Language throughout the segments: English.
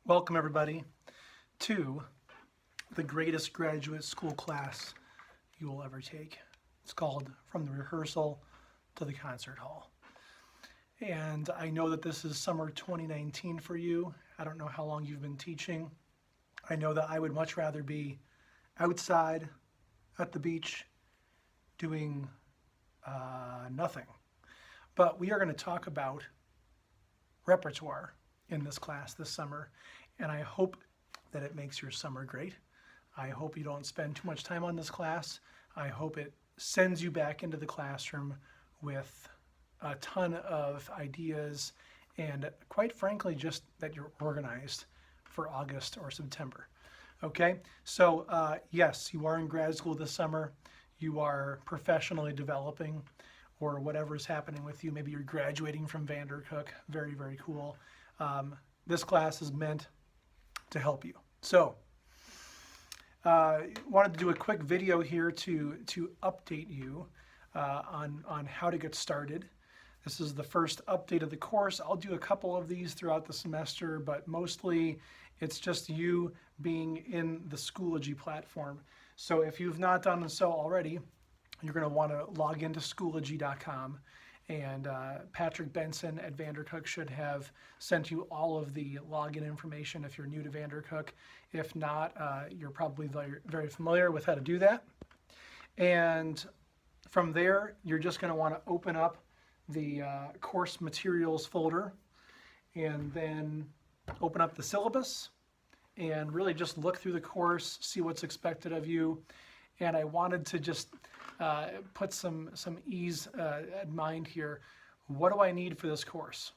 Welcome everybody to the greatest graduate school class you will ever take. It's called From the Rehearsal to the Concert Hall. And I know that this is summer 2019 for you. I don't know how long you've been teaching. I know that I would much rather be outside at the beach doing nothing. But we are going to talk about repertoire in this class this summer, and I hope that it makes your summer great. I hope you don't spend too much time on this class. I hope it sends you back into the classroom with a ton of ideas and, quite frankly, just that you're organized for August or September. Okay, so yes, you are in grad school this summer. You are professionally developing, or whatever is happening with you. Maybe you're graduating from VanderCook. Very, very cool. This class is meant to help you. So, wanted to do a quick video here to update you on how to get started. This is the first update of the course. I'll do a couple of these throughout the semester, but mostly it's just you being in the Schoology platform. So if you've not done so already, you're going to want to log into Schoology.com, and Patrick Benson at VanderCook should have sent you all of the login information if you're new to VanderCook. If not, you're probably very familiar with how to do that. And from there, you're just going to want to open up the course materials folder, and then open up the syllabus and really just look through the course, see what's expected of you. And I wanted to just put some ease at mind here. What do I need for this course?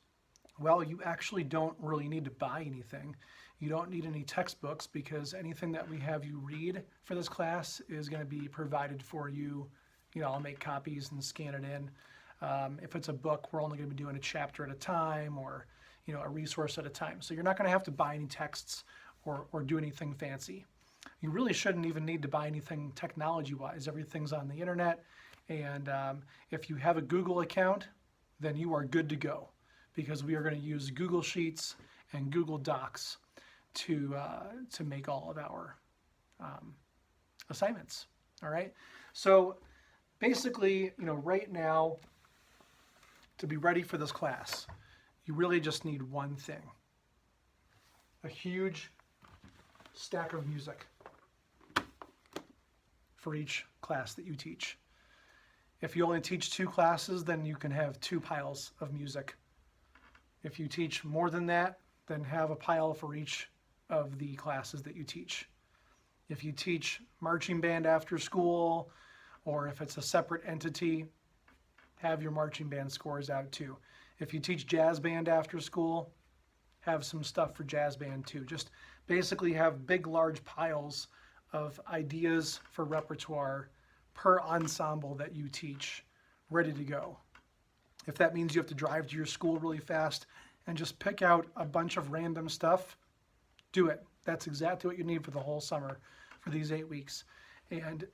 Well, you actually don't really need to buy anything. You don't need any textbooks, because anything that we have you read for this class is going to be provided for you. You know, I'll make copies and scan it in. If it's a book, we're only going to be doing a chapter at a time, or a resource at a time. So you're not going to have to buy any texts or do anything fancy. You really shouldn't even need to buy anything technology-wise. Everything's on the internet, and if you have a Google account, then you are good to go, because we are going to use Google Sheets and Google Docs to make all of our assignments. All right. So basically, right now, to be ready for this class, you really just need one thing: a huge stack of music for each class that you teach. If you only teach 2 classes, then you can have 2 piles of music. If you teach more than that, then have a pile for each of the classes that you teach. If you teach marching band after school, or if it's a separate entity, have your marching band scores out too. If you teach jazz band after school, have some stuff for jazz band too. Just basically have big, large piles of ideas for repertoire per ensemble that you teach ready to go. If that means you have to drive to your school really fast and just pick out a bunch of random stuff, do it. That's exactly what you need for the whole summer, for these 8 weeks. And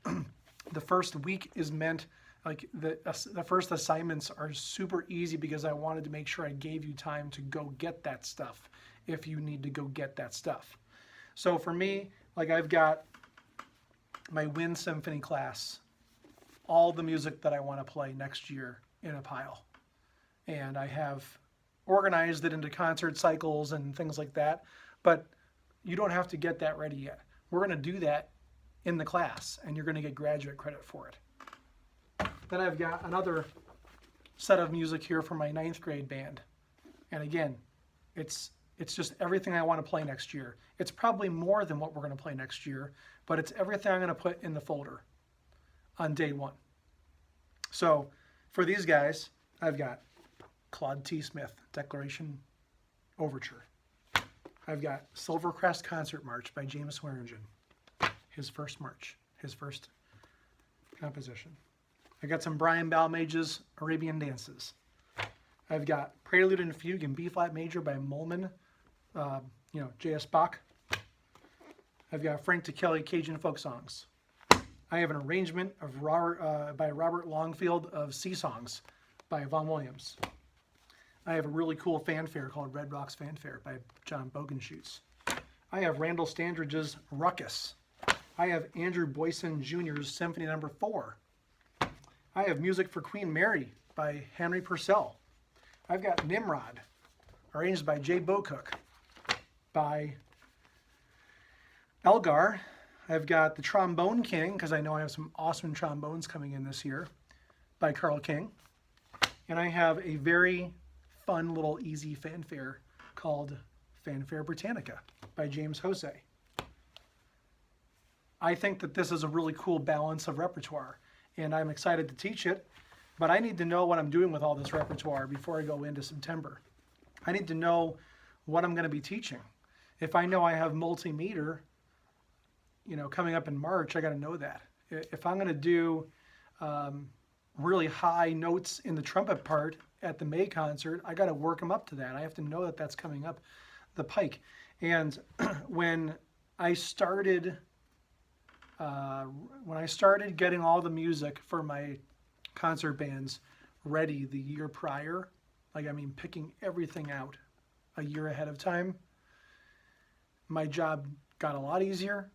the first week is meant, like the first assignments are super easy, because I wanted to make sure I gave you time to go get that stuff if you need to go get that stuff. So for me, like, I've got my Wind Symphony class, all the music that I want to play next year in a pile. And I have organized it into concert cycles and things like that, but you don't have to get that ready yet. We're going to do that in the class, and you're going to get graduate credit for it. Then I've got another set of music here for my 9th grade band. And again, it's just everything I want to play next year. It's probably more than what we're going to play next year, but it's everything I'm going to put in the folder on day 1. So for these guys, I've got Claude T. Smith, Declaration Overture. I've got Silvercrest Concert March by James Swearingen, his first march, his first composition. I got some Brian Balmage's Arabian Dances. I've got Prelude and Fugue in B-flat major by Molman, J.S. Bach. I've got Frank DeKelly Cajun Folk Songs. I have an arrangement of by Robert Longfield of Sea Songs by Vaughan Williams. I have a really cool fanfare called Red Rocks Fanfare by John Bogenschutz. I have Randall Standridge's Ruckus. I have Andrew Boyson Jr.'s Symphony No. 4. I have Music for Queen Mary by Henry Purcell. I've got Nimrod, arranged by Jay Bocook. By Elgar. I've got The Trombone King, because I know I have some awesome trombones coming in this year, by Carl King. And I have a very fun little easy fanfare called Fanfare Britannica by James Jose. I think that this is a really cool balance of repertoire, and I'm excited to teach it, but I need to know what I'm doing with all this repertoire before I go into September. I need to know what I'm going to be teaching. If I know I have multimeter, coming up in March, I got to know that. If I'm going to do really high notes in the trumpet part at the May concert, I got to work them up to that. I have to know that that's coming up the pike. And when I started getting all the music for my concert bands ready the year prior, picking everything out a year ahead of time, my job got a lot easier,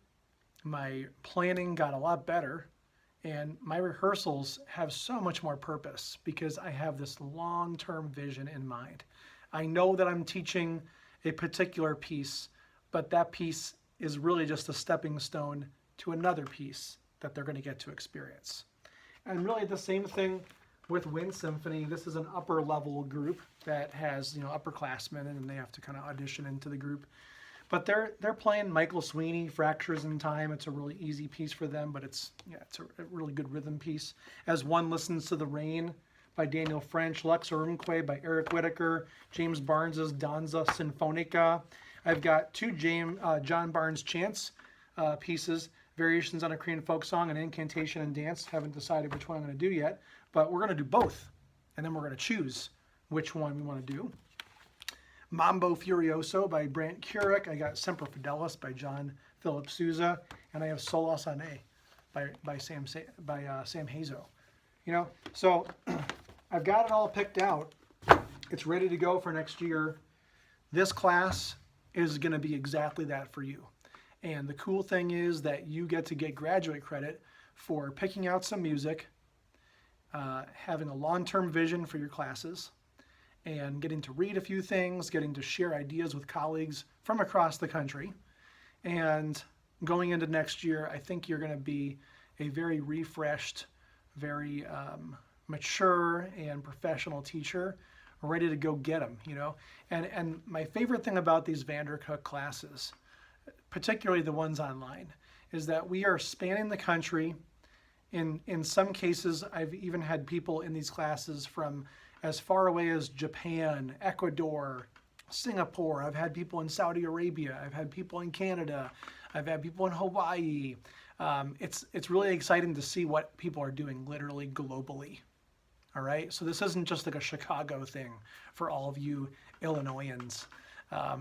my planning got a lot better, and my rehearsals have so much more purpose because I have this long-term vision in mind. I know that I'm teaching a particular piece, but that piece is really just a stepping stone to another piece that they're going to get to experience. And really the same thing with Wind Symphony. This is an upper level group that has, upperclassmen, and they have to kind of audition into the group. But they're playing Michael Sweeney, Fractures in Time. It's a really easy piece for them, but it's a really good rhythm piece. As One Listens to the Rain by Daniel French, Lex Orumque by Eric Whitaker, James Barnes's Danza Sinfonica. I've got two John Barnes chants pieces, Variations on a Korean Folk Song and Incantation and Dance. Haven't decided which one I'm going to do yet, but we're going to do both, and then we're going to choose which one we want to do. Mambo Furioso by Brant Keurig. I got Semper Fidelis by John Philip Sousa, and I have Sola Sane by Sam Hazo. So I've got it all picked out. It's ready to go for next year. This class is going to be exactly that for you. And the cool thing is that you get to get graduate credit for picking out some music, having a long-term vision for your classes, and getting to read a few things, getting to share ideas with colleagues from across the country. And going into next year, I think you're going to be a very refreshed, very mature and professional teacher, ready to go get them, And my favorite thing about these VanderCook classes, particularly the ones online, is that we are spanning the country. In some cases, I've even had people in these classes from as far away as Japan, Ecuador, Singapore. I've had people in Saudi Arabia. I've had people in Canada. I've had people in Hawaii. It's really exciting to see what people are doing literally globally. All right, so this isn't just like a Chicago thing for all of you Illinoisans.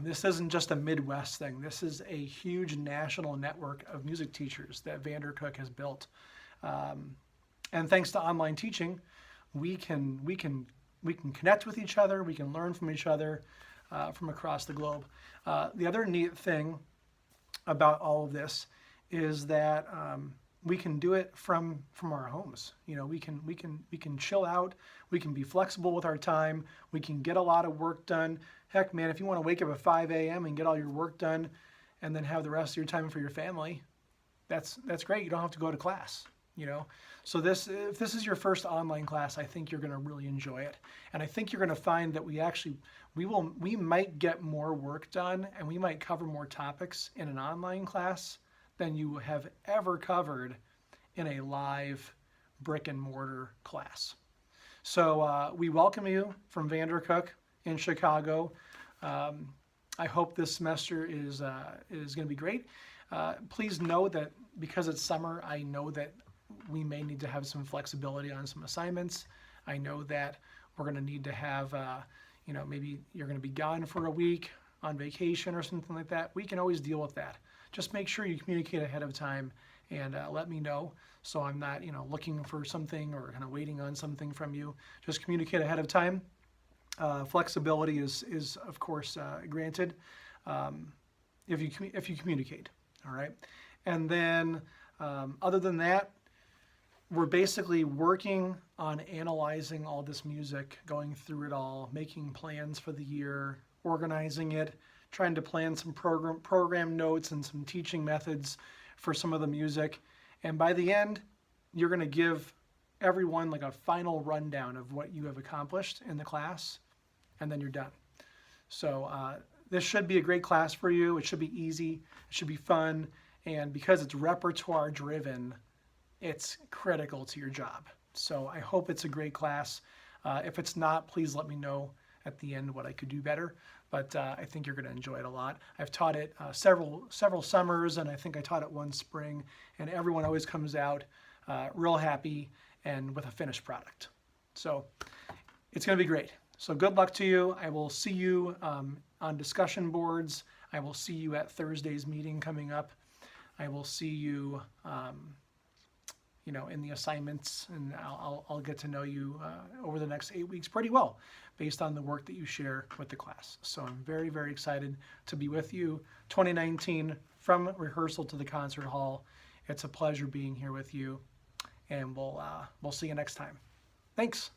This isn't just a Midwest thing. This is a huge national network of music teachers that VanderCook has built. And thanks to online teaching, we can connect with each other. We can learn from each other from across the globe. The other neat thing about all of this is that we can do it from our homes. We can chill out. We can be flexible with our time. We can get a lot of work done. Heck, man, if you want to wake up at 5 a.m. and get all your work done, and then have the rest of your time for your family, that's great. You don't have to go to class. So if this is your first online class, I think you're going to really enjoy it, and I think you're going to find that we might get more work done, and we might cover more topics in an online class than you have ever covered in a live brick and mortar class. So we welcome you from VanderCook in Chicago. I hope this semester is going to be great. Please know that because it's summer, I know that we may need to have some flexibility on some assignments. I know that we're going to need to have, maybe you're going to be gone for a week on vacation or something like that. We can always deal with that. Just make sure you communicate ahead of time and let me know, so I'm not, looking for something or kind of waiting on something from you. Just communicate ahead of time. Flexibility is of course granted. if you communicate. All right, and then other than that, we're basically working on analyzing all this music, going through it all, making plans for the year, organizing it, trying to plan some program notes and some teaching methods for some of the music. And by the end, you're going to give everyone like a final rundown of what you have accomplished in the class, and then you're done. So this should be a great class for you. It should be easy. It should be fun. And because it's repertoire driven, it's critical to your job. So I hope it's a great class. If it's not, please let me know at the end what I could do better. But I think you're going to enjoy it a lot. I've taught it several summers, and I think I taught it one spring. And everyone always comes out real happy and with a finished product. So it's going to be great. So good luck to you. I will see you on discussion boards. I will see you at Thursday's meeting coming up. I will see you, in the assignments, and I'll get to know you over the next 8 weeks pretty well based on the work that you share with the class. So I'm very, very excited to be with you. 2019, from rehearsal to the concert hall. It's a pleasure being here with you, and we'll see you next time. Thanks.